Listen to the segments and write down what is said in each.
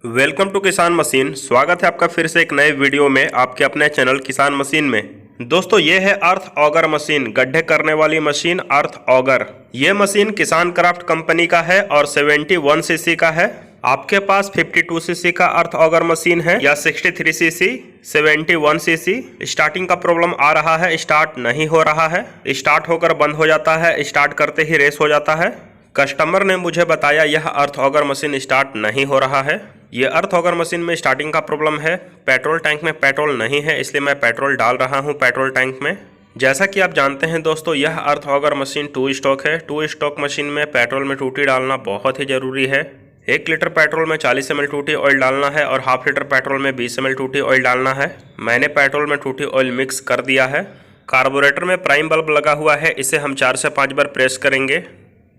Welcome to किसान machine. स्वागत है आपका फिर से एक नए वीडियो में आपके अपने चैनल किसान मशीन में। दोस्तों ये है अर्थ ऑगर मशीन, गड्ढे करने वाली मशीन अर्थ ऑगर। ये मशीन किसान क्राफ्ट कंपनी का है और 71 सीसी का है। आपके पास 52 सीसी का अर्थ ऑगर मशीन है या 63 सीसी, 71 सीसी। स्टार्टिंग का प्रॉब्लम आ रहा है, स्टार्ट नहीं हो रहा है, स्टार्ट होकर बंद हो जाता है, स्टार्ट करते ही रेस हो जाता है। कस्टमर ने मुझे बताया यह अर्थ ऑगर मशीन स्टार्ट नहीं हो रहा है। ये अर्थ ऑगर मशीन में स्टार्टिंग का प्रॉब्लम है। पेट्रोल टैंक में पेट्रोल नहीं है, इसलिए मैं पेट्रोल डाल रहा हूँ पेट्रोल टैंक में। जैसा कि आप जानते हैं दोस्तों, यह अर्थ ऑगर मशीन 2 स्टॉक है। 2 स्टॉक मशीन में पेट्रोल में टूटी डालना बहुत ही ज़रूरी है। 1 लीटर पेट्रोल में 40 ml टूटी ऑयल डालना है और हाफ लीटर पेट्रोल में 20 ml टूटी ऑयल डालना है। मैंने पेट्रोल में टूटी ऑयल मिक्स कर दिया है। कार्बोरेटर में प्राइम बल्ब लगा हुआ है, इसे हम 4 से 5 बार प्रेस करेंगे।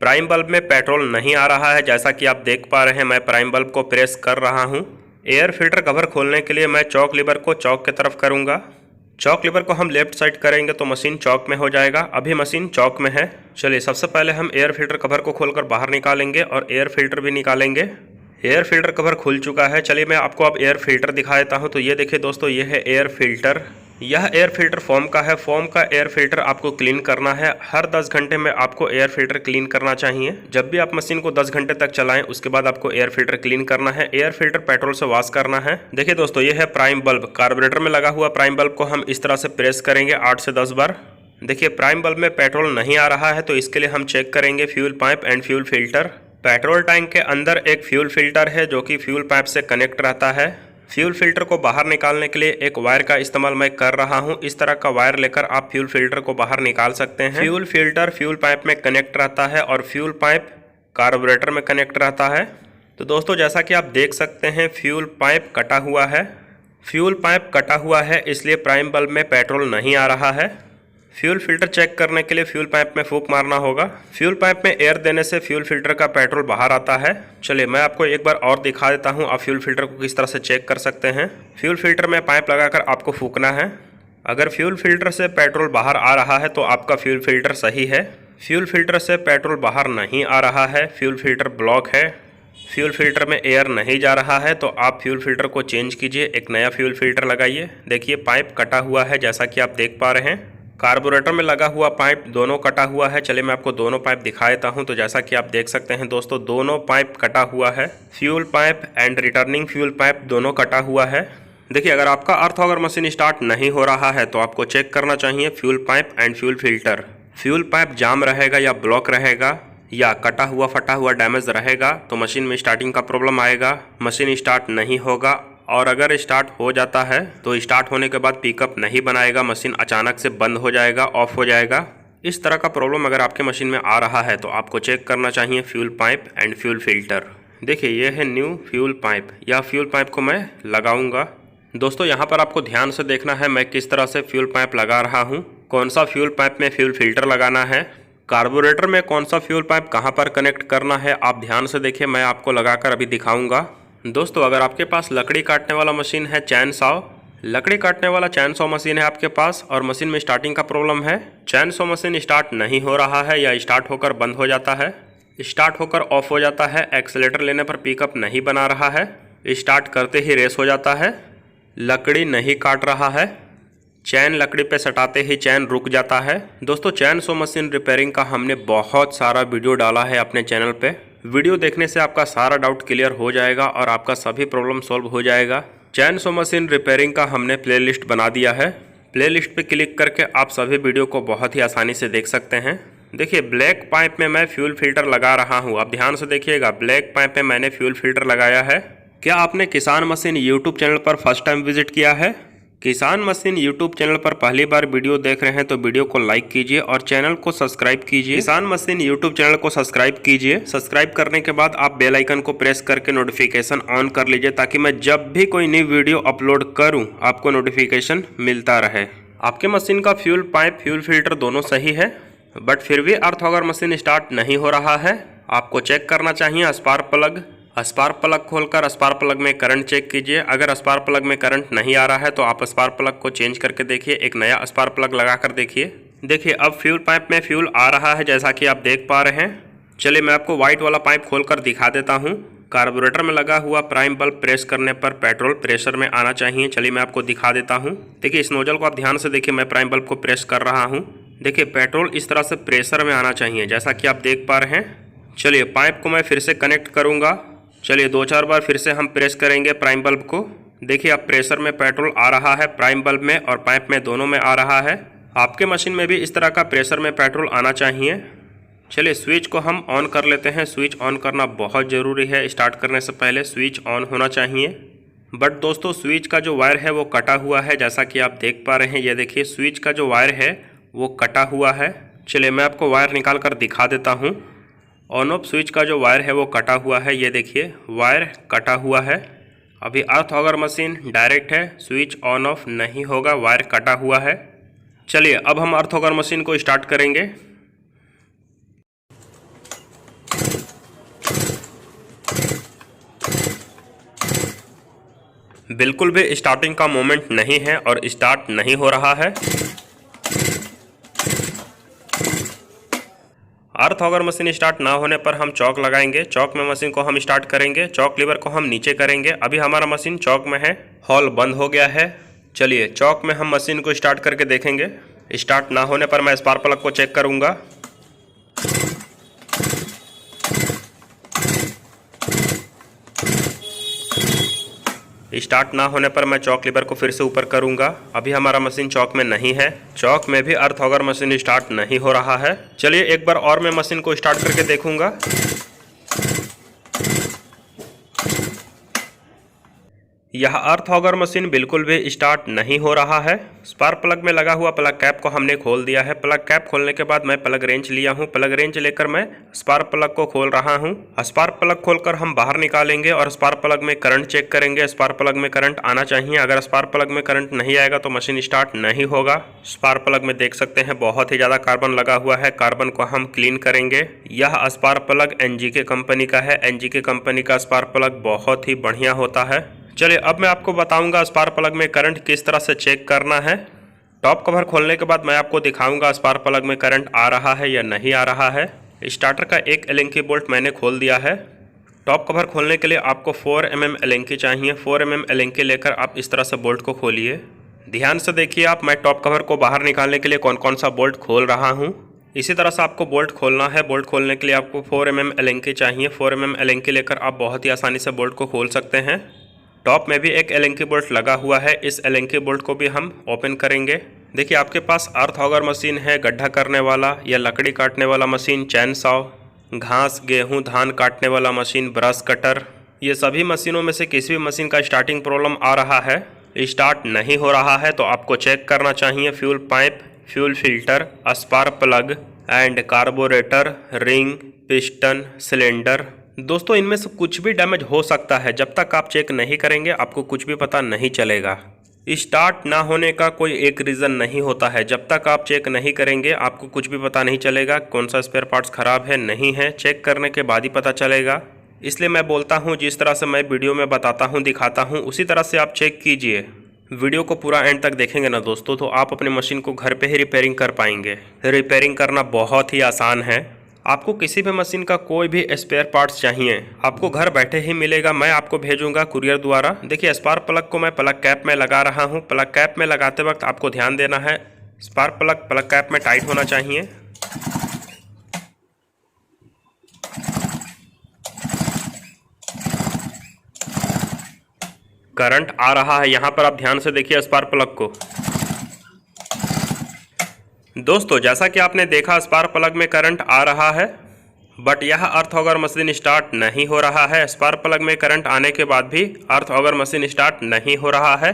प्राइम बल्ब में पेट्रोल नहीं आ रहा है, जैसा कि आप देख पा रहे हैं मैं प्राइम बल्ब को प्रेस कर रहा हूं। एयर फिल्टर कवर खोलने के लिए मैं चॉक लीवर को चॉक की तरफ करूंगा। चॉक लीवर को हम लेफ्ट साइड करेंगे तो मशीन चॉक में हो जाएगा। अभी मशीन चॉक में है। चलिए सबसे पहले हम एयर फिल्टर कवर को खोलकर बाहर निकालेंगे और एयर फिल्टर भी निकालेंगे। एयर फिल्टर कवर खुल चुका है। चलिए मैं आपको अब एयर फिल्टर दिखा देता हूँ। तो ये देखिए दोस्तों, ये है एयर फिल्टर। यह एयर फिल्टर फोम का है। फोम का एयर फिल्टर आपको क्लीन करना है। हर 10 घंटे में आपको एयर फिल्टर क्लीन करना चाहिए। जब भी आप मशीन को 10 घंटे तक चलाएं उसके बाद आपको एयर फिल्टर क्लीन करना है। एयर फिल्टर पेट्रोल से वॉश करना है। देखिए दोस्तों, ये है प्राइम बल्ब। कार्बोरेटर में लगा हुआ प्राइम बल्ब को हम इस तरह से प्रेस करेंगे 8 से 10 बार। देखिए प्राइम बल्ब में पेट्रोल नहीं आ रहा है, तो इसके लिए हम चेक करेंगे fuel pipe and fuel filter. Petrol tank के अंदर एक फ्यूल फिल्टर है जो कि फ्यूल पाइप से कनेक्ट रहता है। फ्यूल फिल्टर को बाहर निकालने के लिए एक वायर का इस्तेमाल मैं कर रहा हूं। इस तरह का वायर लेकर आप फ्यूल फिल्टर को बाहर निकाल सकते हैं। फ्यूल फिल्टर फ्यूल पाइप में कनेक्ट रहता है और फ्यूल पाइप कार्बोरेटर में कनेक्ट रहता है। तो दोस्तों जैसा कि आप देख सकते हैं, फ्यूल पाइप कटा हुआ है। फ्यूल पाइप कटा हुआ है इसलिए प्राइम बल्ब में पेट्रोल नहीं आ रहा है। फ्यूल फिल्टर चेक करने के लिए फ्यूल पाइप में फूंक मारना होगा। फ्यूल पाइप में एयर देने से फ्यूल फिल्टर का पेट्रोल बाहर आता है। चलिए मैं आपको एक बार और दिखा देता हूं, आप फ्यूल फिल्टर को किस तरह से चेक कर सकते हैं। फ्यूल फिल्टर में पाइप लगाकर आपको फूंकना है। अगर फ्यूल फिल्टर से पेट्रोल बाहर आ रहा है तो आपका फ्यूल फिल्टर सही है। फ्यूल फिल्टर से पेट्रोल बाहर नहीं आ रहा है, फ्यूल फिल्टर ब्लॉक है, फ्यूल फिल्टर में एयर नहीं जा रहा है, तो आप फ्यूल फिल्टर को चेंज कीजिए, एक नया फ्यूल फिल्टर लगाइए। देखिए पाइप कटा हुआ है जैसा कि आप देख पा रहे हैं। कार्बोरेटर में लगा हुआ पाइप दोनों कटा हुआ है। चलिए मैं आपको दोनों पाइप दिखा देता हूं। तो जैसा कि आप देख सकते हैं दोस्तों, दोनों पाइप कटा हुआ है। Fuel pipe and returning fuel pipe दोनों कटा हुआ है। देखिए अगर आपका अर्थ ऑगर मशीन स्टार्ट नहीं हो रहा है तो आपको चेक करना चाहिए fuel pipe and fuel filter. Fuel pipe jam रहेगा या ब्लॉक रहेगा या कटा हुआ फटा हुआ डैमेज रहेगा तो मशीन में स्टार्टिंग का प्रॉब्लम आएगा, मशीन स्टार्ट नहीं होगा। और अगर स्टार्ट हो जाता है तो स्टार्ट होने के बाद पिकअप नहीं बनाएगा, मशीन अचानक से बंद हो जाएगा, ऑफ हो जाएगा। इस तरह का प्रॉब्लम अगर आपके मशीन में आ रहा है तो आपको चेक करना चाहिए fuel pipe and fuel filter. देखिए ये है न्यू फ्यूल पाइप। यह फ्यूल पाइप को मैं लगाऊंगा। दोस्तों यहाँ पर आपको ध्यान से देखना है मैं किस तरह से फ्यूल पाइप लगा रहा हूँ। कौन सा फ्यूल पाइप में फ्यूल फिल्टर लगाना है, कार्बोरेटर में कौन सा फ्यूल पाइप कहाँ पर कनेक्ट करना है, आप ध्यान से देखिए। मैं आपको लगाकर अभी दिखाऊंगा। दोस्तों अगर आपके पास लकड़ी काटने वाला मशीन है, चैन सॉ, लकड़ी काटने वाला चैन सॉ मशीन है आपके पास और मशीन में स्टार्टिंग का प्रॉब्लम है, चैन सॉ मशीन स्टार्ट नहीं हो रहा है या स्टार्ट होकर बंद हो जाता है, स्टार्ट होकर ऑफ हो जाता है, एक्सीलेटर लेने पर पिकअप नहीं बना रहा है, स्टार्ट करते ही रेस हो जाता है, लकड़ी नहीं काट रहा है, चैन लकड़ी पे सटाते ही चैन रुक जाता है। दोस्तों चैन सॉ मशीन रिपेयरिंग का हमने बहुत सारा वीडियो डाला है अपने चैनल पे। वीडियो देखने से आपका सारा डाउट क्लियर हो जाएगा और आपका सभी प्रॉब्लम सॉल्व हो जाएगा। चैन सॉ मशीन रिपेयरिंग का हमने प्लेलिस्ट बना दिया है। प्लेलिस्ट पे क्लिक करके आप सभी वीडियो को बहुत ही आसानी से देख सकते हैं। देखिए ब्लैक पाइप में मैं फ्यूल फिल्टर लगा रहा हूँ। आप ध्यान से देखिएगा, ब्लैक पाइप में मैंने फ्यूल फिल्टर लगाया है। क्या आपने किसान मशीन यूट्यूब चैनल पर फर्स्ट टाइम विजिट किया है? किसान मशीन यूट्यूब चैनल पर पहली बार वीडियो देख रहे हैं तो वीडियो को लाइक कीजिए और चैनल को सब्सक्राइब कीजिए। किसान मशीन यूट्यूब चैनल को सब्सक्राइब कीजिए। सब्सक्राइब करने के बाद आप बेल आइकन को प्रेस करके नोटिफिकेशन ऑन कर लीजिए ताकि मैं जब भी कोई नई वीडियो अपलोड करूं आपको नोटिफिकेशन मिलता रहे। आपके मशीन का फ्यूल पाइप फ्यूल फिल्टर दोनों सही है, बट फिर भी अर्थ ऑगर मशीन स्टार्ट नहीं हो रहा है। आपको चेक करना चाहिए स्पार्क प्लग। स्पार्क प्लग खोलकर स्पार्क प्लग में करंट चेक कीजिए। अगर स्पार्क प्लग में करंट नहीं आ रहा है तो आप स्पार्क प्लग को चेंज करके देखिए, एक नया स्पार्क प्लग लगाकर देखिए। देखिए अब फ्यूल पाइप में फ्यूल आ रहा है जैसा कि आप देख पा रहे हैं। चलिए मैं आपको व्हाइट वाला पाइप खोलकर दिखा देता हूँ। कार्बोरेटर में लगा हुआ प्राइम बल्ब प्रेस करने पर पेट्रोल प्रेशर में आना चाहिए। चलिए मैं आपको दिखा देता हूँ। देखिए इस नोजल को आप ध्यान से देखिए, मैं प्राइम बल्ब को प्रेस कर रहा हूँ। देखिए पेट्रोल इस तरह से प्रेशर में आना चाहिए, जैसा कि आप देख पा रहे हैं। चलिए पाइप को मैं फिर से कनेक्ट करूँगा। चलिए 2-4 बार फिर से हम प्रेस करेंगे प्राइम बल्ब को। देखिए अब प्रेशर में पेट्रोल आ रहा है, प्राइम बल्ब में और पाइप में दोनों में आ रहा है। आपके मशीन में भी इस तरह का प्रेशर में पेट्रोल आना चाहिए। चलिए स्विच को हम ऑन कर लेते हैं। स्विच ऑन करना बहुत ज़रूरी है। स्टार्ट करने से पहले स्विच ऑन होना चाहिए। बट दोस्तों स्विच का जो वायर है वो कटा हुआ है, जैसा कि आप देख पा रहे हैं। ये देखिए स्विच का जो वायर है वो कटा हुआ है। चलिए मैं आपको वायर निकाल कर दिखा देता हूँ। ऑन ऑफ स्विच का जो वायर है वो कटा हुआ है। ये देखिए वायर कटा हुआ है। अभी अर्थ ऑगर मशीन डायरेक्ट है, स्विच ऑन ऑफ नहीं होगा, वायर कटा हुआ है। चलिए अब हम अर्थ ऑगर मशीन को स्टार्ट करेंगे। बिल्कुल भी स्टार्टिंग का मोमेंट नहीं है और स्टार्ट नहीं हो रहा है। अर्थ ऑगर मशीन स्टार्ट ना होने पर हम चौक लगाएंगे। चौक में मशीन को हम स्टार्ट करेंगे। चौक लीवर को हम नीचे करेंगे। अभी हमारा मशीन चौक में है, हॉल बंद हो गया है। चलिए चौक में हम मशीन को स्टार्ट करके देखेंगे। स्टार्ट ना होने पर मैं स्पार्क प्लग को चेक करूंगा। स्टार्ट ना होने पर मैं चौक लीवर को फिर से ऊपर करूंगा। अभी हमारा मशीन चौक में नहीं है। चौक में भी अर्थ ऑगर मशीन स्टार्ट नहीं हो रहा है। चलिए एक बार और मैं मशीन को स्टार्ट करके देखूंगा। यह अर्थ ऑगर मशीन बिल्कुल भी स्टार्ट नहीं हो रहा है। स्पार्क प्लग में लगा हुआ प्लग कैप को हमने खोल दिया है। प्लग कैप खोलने के बाद मैं प्लग रेंच लिया हूं। प्लग रेंच लेकर मैं स्पार्क प्लग को खोल रहा हूं। स्पार्क प्लग खोलकर हम बाहर निकालेंगे और स्पार्क प्लग में करंट चेक करेंगे। स्पार्क प्लग में करंट आना चाहिए। अगर स्पार्क प्लग में करंट नहीं आएगा तो मशीन स्टार्ट नहीं होगा। स्पार्क प्लग में देख सकते हैं बहुत ही ज़्यादा कार्बन लगा हुआ है। कार्बन को हम क्लीन करेंगे। यह स्पार्क प्लग NGK कंपनी का है। NGK कंपनी का स्पार्क प्लग बहुत ही बढ़िया होता है। चलिए अब मैं आपको बताऊंगा स्पार्क प्लग में करंट किस तरह से चेक करना है। टॉप कवर खोलने के बाद मैं आपको दिखाऊंगा स्पार्क प्लग में करंट आ रहा है या नहीं आ रहा है। स्टार्टर का एक एलेंकी बोल्ट मैंने खोल दिया है। टॉप कवर खोलने के लिए आपको 4 mm एलेंकी चाहिए। 4 mm एलेंकी लेकर आप इस तरह से बोल्ट को खोलिए। ध्यान से देखिए आप, मैं टॉप कवर को बाहर निकालने के लिए कौन कौन सा बोल्ट खोल रहा हूँ। इसी तरह से आपको बोल्ट खोलना है। बोल्ट खोलने के लिए आपको 4 mm एलेंकी चाहिए। 4 mm एलेंकी लेकर आप बहुत ही आसानी से बोल्ट को खोल सकते हैं। टॉप में भी एक एलेंकी बोल्ट लगा हुआ है। इस एलेंकी बोल्ट को भी हम ओपन करेंगे। देखिए आपके पास अर्थ ऑगर मशीन है, गड्ढा करने वाला या लकड़ी काटने वाला मशीन, चैन सॉ, घास गेहूं धान काटने वाला मशीन, ब्रश कटर, ये सभी मशीनों में से किसी भी मशीन का स्टार्टिंग प्रॉब्लम आ रहा है, स्टार्ट नहीं हो रहा है, तो आपको चेक करना चाहिए fuel pipe, fuel filter, spark plug and carburettor, ring, piston, cylinder. दोस्तों इनमें से कुछ भी डैमेज हो सकता है। जब तक आप चेक नहीं करेंगे आपको कुछ भी पता नहीं चलेगा। स्टार्ट ना होने का कोई एक रीज़न नहीं होता है। जब तक आप चेक नहीं करेंगे आपको कुछ भी पता नहीं चलेगा कौन सा स्पेयर पार्ट्स ख़राब है नहीं है। चेक करने के बाद ही पता चलेगा। इसलिए मैं बोलता हूँ जिस तरह से मैं वीडियो में बताता हूँ दिखाता हूँ उसी तरह से आप चेक कीजिए। वीडियो को पूरा एंड तक देखेंगे ना दोस्तों तो आप अपनी मशीन को घर पे ही रिपेयरिंग कर पाएंगे। रिपेयरिंग करना बहुत ही आसान है। आपको किसी भी मशीन का कोई भी स्पेयर पार्ट्स चाहिए आपको घर बैठे ही मिलेगा। मैं आपको भेजूंगा कुरियर द्वारा। देखिए स्पार्क प्लग को मैं प्लग कैप में लगा रहा हूं। प्लग कैप में लगाते वक्त आपको ध्यान देना है स्पार्क प्लग कैप में टाइट होना चाहिए। करंट आ रहा है, यहाँ पर आप ध्यान से देखिए स्पार्क प्लग को। दोस्तों जैसा कि आपने देखा स्पार्क प्लग में करंट आ रहा है, बट यह अर्थ ऑगर मशीन स्टार्ट नहीं हो रहा है। स्पार्क प्लग में करंट आने के बाद भी अर्थ ऑगर मशीन स्टार्ट नहीं हो रहा है।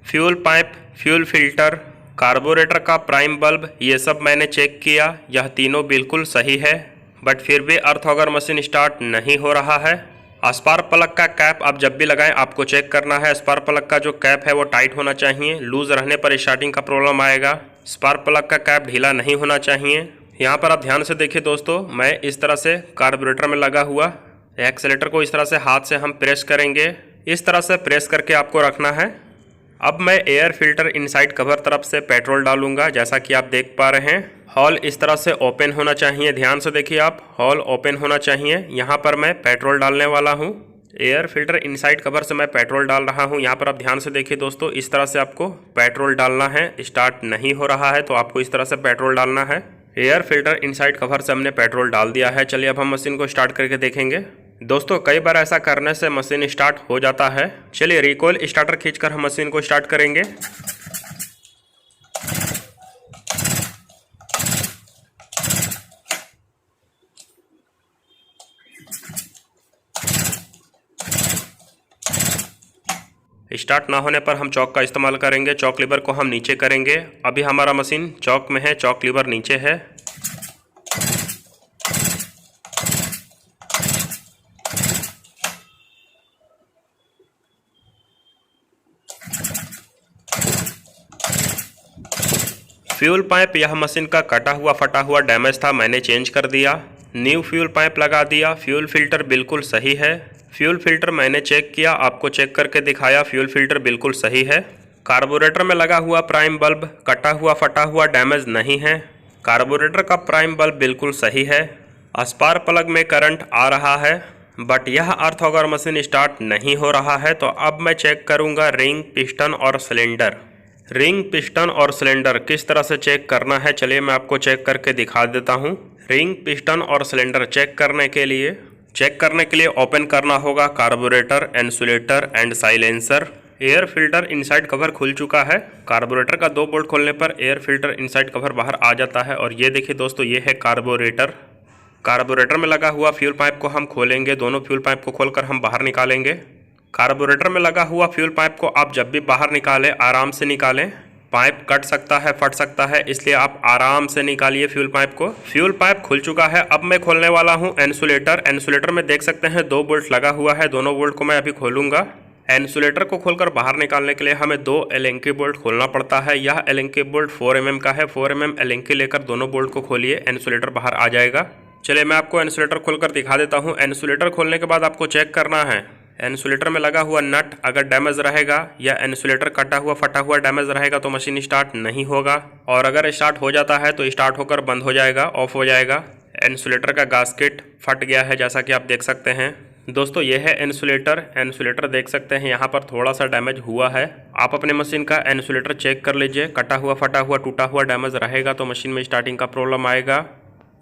Fuel pipe, fuel filter, carburettor का प्राइम बल्ब, ये सब मैंने चेक किया, यह तीनों बिल्कुल सही है, बट फिर भी अर्थ ऑगर मशीन स्टार्ट नहीं हो रहा है। स्पार्क प्लग का कैप आप जब भी लगाएं आपको चेक करना है। स्पार्क प्लग का जो कैप है वो टाइट होना चाहिए। लूज रहने पर स्टार्टिंग का प्रॉब्लम आएगा। स्पार्क प्लग का कैप ढीला नहीं होना चाहिए। यहाँ पर आप ध्यान से देखिए दोस्तों, मैं इस तरह से कार्बोरेटर में लगा हुआ एक्सेलेरेटर को इस तरह से हाथ से हम प्रेस करेंगे। इस तरह से प्रेस करके आपको रखना है। अब मैं एयर फिल्टर इनसाइड कवर तरफ से पेट्रोल डालूंगा। जैसा कि आप देख पा रहे हैं हॉल इस तरह से ओपन होना चाहिए। ध्यान से देखिए आप, हॉल ओपन होना चाहिए। यहाँ पर मैं पेट्रोल डालने वाला हूँ। एयर फिल्टर इनसाइड कवर से मैं पेट्रोल डाल रहा हूं। यहाँ पर आप ध्यान से देखिए दोस्तों, इस तरह से आपको पेट्रोल डालना है। स्टार्ट नहीं हो रहा है तो आपको इस तरह से पेट्रोल डालना है। एयर फिल्टर इनसाइड कवर से हमने पेट्रोल डाल दिया है। चलिए अब हम मशीन को स्टार्ट करके देखेंगे। दोस्तों कई बार ऐसा करने से मशीन स्टार्ट हो जाता है। चलिए रिकॉइल स्टार्टर खींचकर हम मशीन को स्टार्ट करेंगे। स्टार्ट ना होने पर हम चॉक का इस्तेमाल करेंगे। चॉक लीवर को हम नीचे करेंगे। अभी हमारा मशीन चॉक में है, चॉक लीवर नीचे है। फ्यूल पाइप यह मशीन का कटा हुआ फटा हुआ डैमेज था, मैंने चेंज कर दिया। न्यू फ्यूल पाइप लगा दिया। फ्यूल फिल्टर बिल्कुल सही है। फ्यूल फिल्टर मैंने चेक किया, आपको चेक करके दिखाया। फ्यूल फिल्टर बिल्कुल सही है। कार्बोरेटर में लगा हुआ प्राइम बल्ब कटा हुआ फटा हुआ डैमेज नहीं है। कार्बोरेटर का प्राइम बल्ब बिल्कुल सही है। स्पार्क प्लग में करंट आ रहा है, बट यह अर्थ ऑगर मशीन स्टार्ट नहीं हो रहा है। तो अब मैं चेक करूंगा रिंग, पिस्टन और सिलेंडर। रिंग, पिस्टन और सिलेंडर किस तरह से चेक करना है, चलिए मैं आपको चेक करके दिखा देता हूं। रिंग, पिस्टन और सिलेंडर चेक करने के लिए ओपन करना होगा carburettor, insulator and silencer. Air filter inside cover खुल चुका है। कार्बोरेटर का 2 बोल्ट खोलने पर एयर फिल्टर इनसाइड कवर बाहर आ जाता है। और ये देखिए दोस्तों, ये है कार्बोरेटर। कार्बोरेटर में लगा हुआ फ्यूल पाइप को हम खोलेंगे। दोनों फ्यूल पाइप को खोलकर हम बाहर निकालेंगे। कार्बोरेटर में लगा हुआ फ्यूल पाइप को आप जब भी बाहर निकालें आराम से निकालें। पाइप कट सकता है, फट सकता है, इसलिए आप आराम से निकालिए फ्यूल पाइप को। फ्यूल पाइप खुल चुका है। अब मैं खोलने वाला हूं इंसुलेटर। इंसुलेटर में देख सकते हैं 2 बोल्ट लगा हुआ है। दोनों बोल्ट को मैं अभी खोलूंगा। इंसुलेटर को खोलकर बाहर निकालने के लिए हमें 2 एलेंकी बोल्ट खोलना पड़ता है। यह एलेंकी बोल्ट 4 mm का है। 4 mm एलेंकी लेकर दोनों बोल्ट को खोलिए, इंसुलेटर बाहर आ जाएगा। चलिए मैं आपको इंसुलेटर खोलकर दिखा देता हूँ। इंसुलेटर खोलने के बाद आपको चेक करना है इंसुलेटर में लगा हुआ नट अगर डैमेज रहेगा या इंसुलेटर कटा हुआ फटा हुआ डैमेज रहेगा तो मशीन स्टार्ट नहीं होगा। और अगर स्टार्ट हो जाता है तो स्टार्ट होकर बंद हो जाएगा, ऑफ हो जाएगा। इंसुलेटर का गास्केट फट गया है जैसा कि आप देख सकते हैं। दोस्तों ये है इंसुलेटर देख सकते हैं यहाँ पर थोड़ा सा डैमेज हुआ है। आप अपने मशीन का इंसुलेटर चेक कर लीजिए। कटा हुआ फटा हुआ टूटा हुआ डैमेज रहेगा तो मशीन में स्टार्टिंग का प्रॉब्लम आएगा।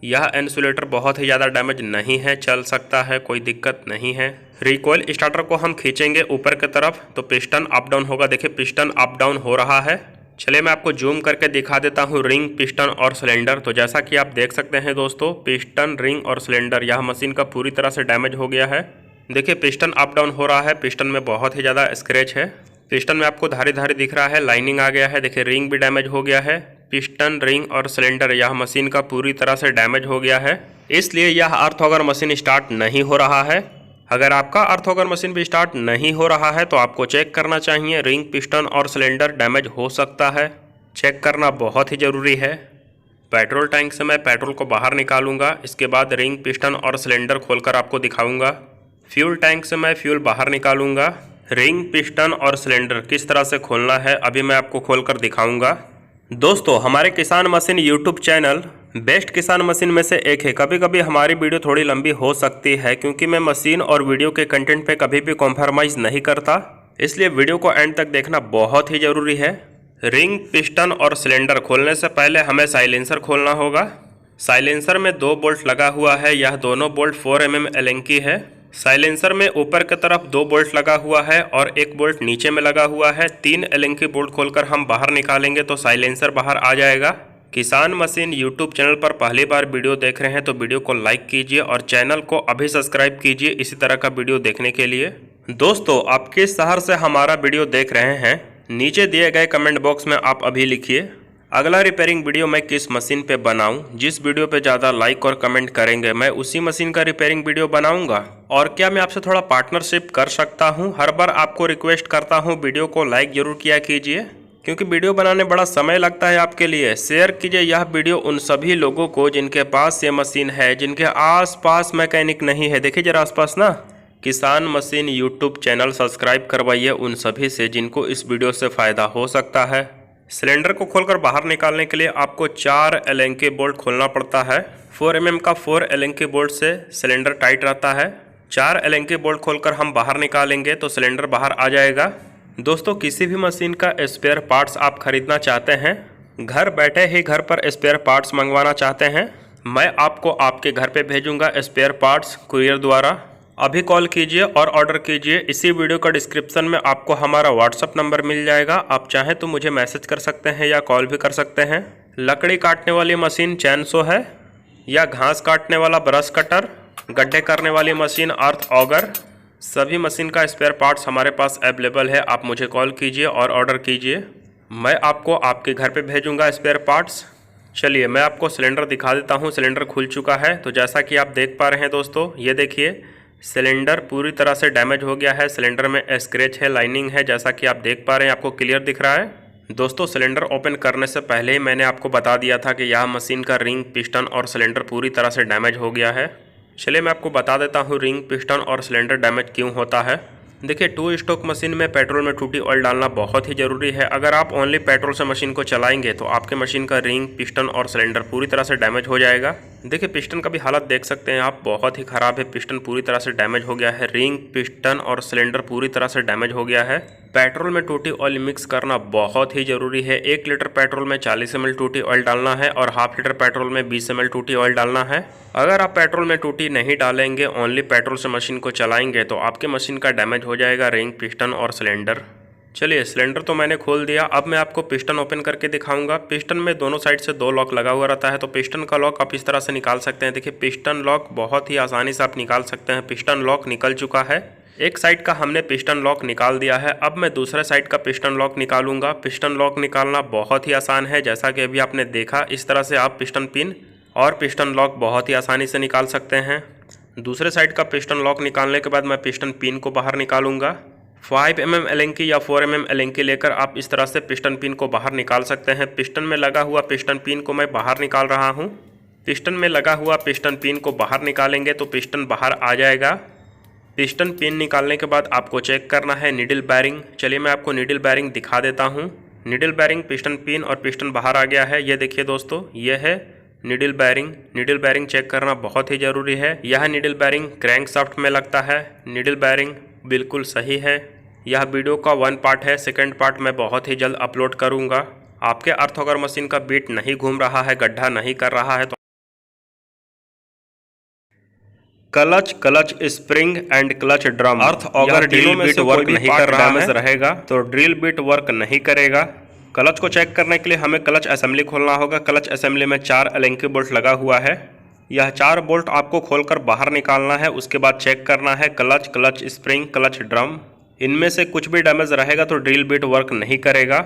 यह इंसुलेटर बहुत ही ज़्यादा डैमेज नहीं है, चल सकता है, कोई दिक्कत नहीं है। रिकॉइल स्टार्टर को हम खींचेंगे ऊपर की तरफ तो पिस्टन अप डाउन होगा। देखिए पिस्टन अप डाउन हो रहा है। चलिए मैं आपको जूम करके दिखा देता हूँ रिंग, पिस्टन और सिलेंडर। तो जैसा कि आप देख सकते हैं दोस्तों, पिस्टन, रिंग और सिलेंडर यह मशीन का पूरी तरह से डैमेज हो गया है। देखिए पिस्टन अप डाउन हो रहा है। पिस्टन में बहुत ही ज़्यादा स्क्रैच है। पिस्टन में आपको धारी धारी दिख रहा है, लाइनिंग आ गया है। देखिए रिंग भी डैमेज हो गया है। पिस्टन, रिंग और सिलेंडर यह मशीन का पूरी तरह से डैमेज हो गया है, इसलिए यह अर्थ ऑगर मशीन स्टार्ट नहीं हो रहा है। अगर आपका अर्थ ऑगर मशीन भी स्टार्ट नहीं हो रहा है तो आपको चेक करना चाहिए। रिंग, पिस्टन और सिलेंडर डैमेज हो सकता है, चेक करना बहुत ही ज़रूरी है। पेट्रोल टैंक से मैं पेट्रोल को बाहर निकालूंगा। इसके बाद रिंग, पिस्टन और सिलेंडर खोलकर आपको दिखाऊंगा। फ्यूल टैंक से मैं फ्यूल बाहर निकालूंगा। रिंग, पिस्टन और सिलेंडर किस तरह से खोलना है अभी मैं आपको खोलकर दिखाऊंगा। दोस्तों हमारे किसान मशीन यूट्यूब चैनल बेस्ट किसान मशीन में से एक है। कभी कभी हमारी वीडियो थोड़ी लंबी हो सकती है क्योंकि मैं मशीन और वीडियो के कंटेंट पे कभी भी कॉम्प्रोमाइज़ नहीं करता, इसलिए वीडियो को एंड तक देखना बहुत ही ज़रूरी है। रिंग, पिस्टन और सिलेंडर खोलने से पहले हमें साइलेंसर खोलना होगा। साइलेंसर में 2 बोल्ट लगा हुआ है। यह दोनों बोल्ट 4 mm एलेंकी है। साइलेंसर में ऊपर की तरफ 2 बोल्ट लगा हुआ है और 1 बोल्ट नीचे में लगा हुआ है। 3 एलेंकी बोल्ट खोलकर हम बाहर निकालेंगे तो साइलेंसर बाहर आ जाएगा। किसान मशीन यूट्यूब चैनल पर पहली बार वीडियो देख रहे हैं तो वीडियो को लाइक कीजिए और चैनल को अभी सब्सक्राइब कीजिए इसी तरह का वीडियो देखने के लिए। दोस्तों आप किस शहर से हमारा वीडियो देख रहे हैं, नीचे दिए गए कमेंट बॉक्स में आप अभी लिखिए। अगला रिपेयरिंग वीडियो मैं किस मशीन पे बनाऊं, जिस वीडियो पे ज़्यादा लाइक और कमेंट करेंगे मैं उसी मशीन का रिपेयरिंग वीडियो बनाऊंगा। और क्या मैं आपसे थोड़ा पार्टनरशिप कर सकता हूं? हर बार आपको रिक्वेस्ट करता हूं वीडियो को लाइक जरूर किया कीजिए क्योंकि वीडियो बनाने बड़ा समय लगता है आपके लिए। शेयर कीजिए यह वीडियो उन सभी लोगों को जिनके पास ये मशीन है, जिनके आसपास मैकेनिक नहीं है। देखिए जरा आसपास ना, किसान मशीन यूट्यूब चैनल सब्सक्राइब करवाइए उन सभी से जिनको इस वीडियो से फ़ायदा हो सकता है। सिलेंडर को खोलकर बाहर निकालने के लिए आपको 4 एलेंकी बोल्ट खोलना पड़ता है। 4 mm का 4 एलेंकी बोल्ट से सिलेंडर टाइट रहता है। 4 एलेंकी बोल्ट खोलकर हम बाहर निकालेंगे तो सिलेंडर बाहर आ जाएगा। दोस्तों, किसी भी मशीन का स्पेयर पार्ट्स आप खरीदना चाहते हैं, घर बैठे ही घर पर स्पेयर पार्ट्स मंगवाना चाहते हैं, मैं आपको आपके घर पे भेजूंगा स्पेयर पार्ट्स कुरियर द्वारा। अभी कॉल कीजिए और ऑर्डर कीजिए। इसी वीडियो का डिस्क्रिप्शन में आपको हमारा व्हाट्सअप नंबर मिल जाएगा। आप चाहें तो मुझे मैसेज कर सकते हैं या कॉल भी कर सकते हैं। लकड़ी काटने वाली मशीन चैनसो है या घास काटने वाला ब्रश कटर, गड्ढे करने वाली मशीन अर्थ ऑगर, सभी मशीन का स्पेयर पार्ट्स हमारे पास अवेलेबल है। आप मुझे कॉल कीजिए और ऑर्डर कीजिए, मैं आपको आपके घर पे भेजूंगा स्पेयर पार्ट्स। चलिए मैं आपको सिलेंडर दिखा देता हूँ। सिलेंडर खुल चुका है। तो जैसा कि आप देख पा रहे हैं दोस्तों, ये देखिए सिलेंडर पूरी तरह से डैमेज हो गया है। सिलेंडर में स्क्रैच है, लाइनिंग है, जैसा कि आप देख पा रहे हैं, आपको क्लियर दिख रहा है। दोस्तों, सिलेंडर ओपन करने से पहले ही मैंने आपको बता दिया था कि यह मशीन का रिंग, पिस्टन और सिलेंडर पूरी तरह से डैमेज हो गया है। चलिए मैं आपको बता देता हूँ रिंग, पिस्टन और सिलेंडर डैमेज क्यों होता है। देखिए, 2 स्ट्रोक मशीन में पेट्रोल में टूटी ऑयल डालना बहुत ही ज़रूरी है। अगर आप ओनली पेट्रोल से मशीन को चलाएंगे तो आपके मशीन का रिंग, पिस्टन और सिलेंडर पूरी तरह से डैमेज हो जाएगा। देखिए, पिस्टन का भी हालत देख सकते हैं आप, बहुत ही ख़राब है। पिस्टन पूरी तरह से डैमेज हो गया है, रिंग, पिस्टन और सिलेंडर पूरी तरह से डैमेज हो गया है। पेट्रोल में टूटी ऑयल मिक्स करना बहुत ही ज़रूरी है। 1 लीटर पेट्रोल में 40 ml टूटी ऑयल डालना है और हाफ लीटर पेट्रोल में 20 ml टूटी ऑयल डालना है। अगर आप पेट्रोल में टूटी नहीं डालेंगे, ओनली पेट्रोल से मशीन को चलाएंगे तो आपके मशीन का डैमेज हो जाएगा रिंग, पिस्टन और सिलेंडर। चलिए, सिलेंडर तो मैंने खोल दिया। अब मैं आपको पिस्टन ओपन करके दिखाऊंगा। पिस्टन में दोनों साइड से 2 लॉक लगा हुआ रहता है, तो पिस्टन का लॉक आप इस तरह से निकाल सकते हैं। देखिए, पिस्टन लॉक बहुत ही आसानी से आप निकाल सकते हैं। पिस्टन लॉक निकल चुका है। एक साइड का हमने पिस्टन लॉक निकाल दिया है। अब मैं दूसरे साइड का पिस्टन लॉक निकालूंगा। पिस्टन लॉक निकालना बहुत ही आसान है, जैसा कि अभी आपने देखा। इस तरह से आप पिस्टन पिन और पिस्टन लॉक बहुत ही आसानी से निकाल सकते हैं। दूसरे साइड का पिस्टन लॉक निकालने के बाद मैं पिस्टन पिन को बाहर निकालूंगा। 5 mm एलेंकी या 4 mm एलेंकी लेकर आप इस तरह से पिस्टन पिन को बाहर निकाल सकते हैं। पिस्टन में लगा हुआ पिस्टन पिन को मैं बाहर निकाल रहा हूँ। पिस्टन में लगा हुआ पिस्टन पिन को बाहर निकालेंगे तो पिस्टन बाहर आ जाएगा। पिस्टन पिन निकालने के बाद आपको चेक करना है नीडल बैरिंग। चलिए मैं आपको नीडल बैरिंग दिखा देता हूँ। नीडल बैरिंग, पिस्टन पिन और पिस्टन बाहर आ गया है। ये देखिए दोस्तों, ये है needle bearing. Needle bearing check करना बहुत ही ज़रूरी है। यह नीडल बैरिंग क्रैंक शाफ्ट में लगता है। नीडल बैरिंग बिल्कुल सही है। यह वीडियो का 1 पार्ट है, सेकंड पार्ट मैं बहुत ही जल्द अपलोड करूंगा। आपके अर्थ ऑगर मशीन का बीट नहीं घूम रहा है, गड्ढा नहीं कर रहा है तो clutch spring and clutch drum, earth auger drill bit work नहीं कर रहा है रहेगा तो ड्रिल बिट वर्क नहीं करेगा। क्लच को चेक करने के लिए हमें क्लच असेंबली खोलना होगा। क्लच असेंबली में 4 एलेंकी बोल्ट लगा हुआ है। यह 4 बोल्ट आपको खोलकर बाहर निकालना है। उसके बाद चेक करना है क्लच स्प्रिंग, क्लच ड्रम, इनमें से कुछ भी डैमेज रहेगा तो ड्रिल बिट वर्क नहीं करेगा।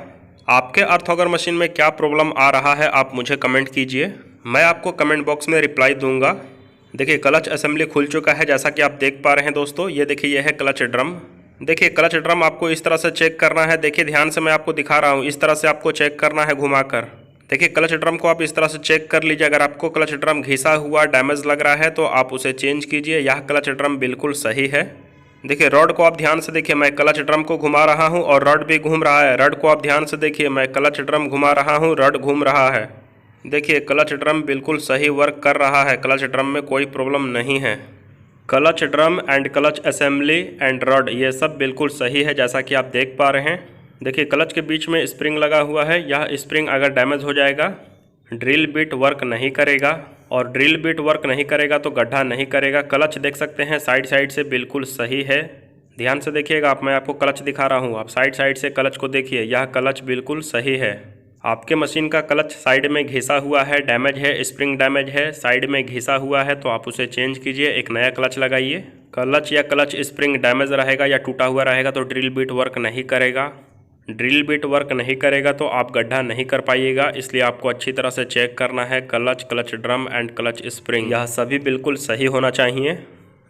आपके अर्थ ऑगर मशीन में क्या प्रॉब्लम आ रहा है आप मुझे कमेंट कीजिए, मैं आपको कमेंट बॉक्स में रिप्लाई दूंगा। देखिए, क्लच असेंबली खुल चुका है, जैसा कि आप देख पा रहे हैं दोस्तों। ये देखिए, यह है क्लच ड्रम। देखिए, क्लच ड्रम आपको इस तरह से चेक करना है। देखिए ध्यान से, मैं आपको दिखा रहा हूँ, इस तरह से आपको चेक करना है घुमाकर। देखिए, क्लच ड्रम को आप इस तरह से चेक कर लीजिए। अगर आपको क्लच ड्रम घिसा हुआ, डैमेज लग रहा है तो आप उसे चेंज कीजिए। यह क्लच ड्रम बिल्कुल सही है। देखिए, रॉड को आप ध्यान से देखिए, मैं क्लच ड्रम को घुमा रहा हूं और रॉड भी घूम रहा है। रॉड को आप ध्यान से देखिए, मैं क्लच ड्रम घुमा रहा हूं, रॉड घूम रहा है। देखिए, क्लच ड्रम बिल्कुल सही वर्क कर रहा है। क्लच ड्रम में कोई प्रॉब्लम नहीं है। Clutch drum and clutch assembly and rod ये सब बिल्कुल सही है, जैसा कि आप देख पा रहे हैं। देखिए, क्लच के बीच में स्प्रिंग लगा हुआ है। यह स्प्रिंग अगर डैमेज हो जाएगा, ड्रिल बिट वर्क नहीं करेगा और ड्रिल बिट वर्क नहीं करेगा तो गड्ढा नहीं करेगा। क्लच देख सकते हैं साइड से बिल्कुल सही है। ध्यान से देखिएगा, मैं आपको क्लच दिखा रहा हूँ, आप साइड से क्लच को देखिए, यह क्लच बिल्कुल सही है। आपके मशीन का क्लच साइड में घिसा हुआ है, डैमेज है, स्प्रिंग डैमेज है, साइड में घिसा हुआ है तो आप उसे चेंज कीजिए, एक नया क्लच लगाइए। क्लच या क्लच स्प्रिंग डैमेज रहेगा या टूटा हुआ रहेगा तो ड्रिल बिट वर्क नहीं करेगा। ड्रिल बिट वर्क नहीं करेगा तो आप गड्ढा नहीं कर पाइएगा। इसलिए आपको अच्छी तरह से चेक करना है। Clutch drum and clutch spring यह सभी बिल्कुल सही होना चाहिए।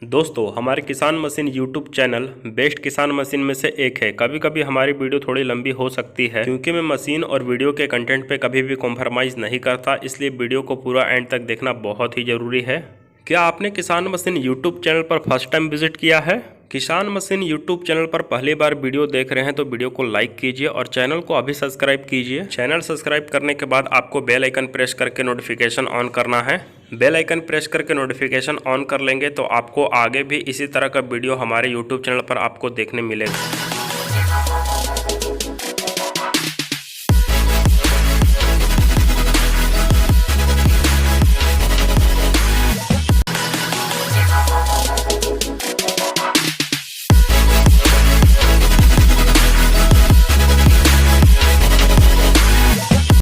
दोस्तों, हमारे किसान मशीन यूट्यूब चैनल बेस्ट किसान मशीन में से एक है। कभी कभी हमारी वीडियो थोड़ी लंबी हो सकती है क्योंकि मैं मशीन और वीडियो के कंटेंट पे कभी भी कॉम्प्रोमाइज़ नहीं करता, इसलिए वीडियो को पूरा एंड तक देखना बहुत ही ज़रूरी है। क्या आपने किसान मशीन यूट्यूब चैनल पर फर्स्ट टाइम विजिट किया है किसान मशीन यूट्यूब चैनल पर पहली बार वीडियो देख रहे हैं तो वीडियो को लाइक कीजिए और चैनल को अभी सब्सक्राइब कीजिए। चैनल सब्सक्राइब करने के बाद आपको बेल आइकन प्रेस करके नोटिफिकेशन ऑन करना है। बेल आइकन प्रेस करके नोटिफिकेशन ऑन कर लेंगे तो आपको आगे भी इसी तरह का वीडियो हमारे यूट्यूब चैनल पर आपको देखने मिलेगा।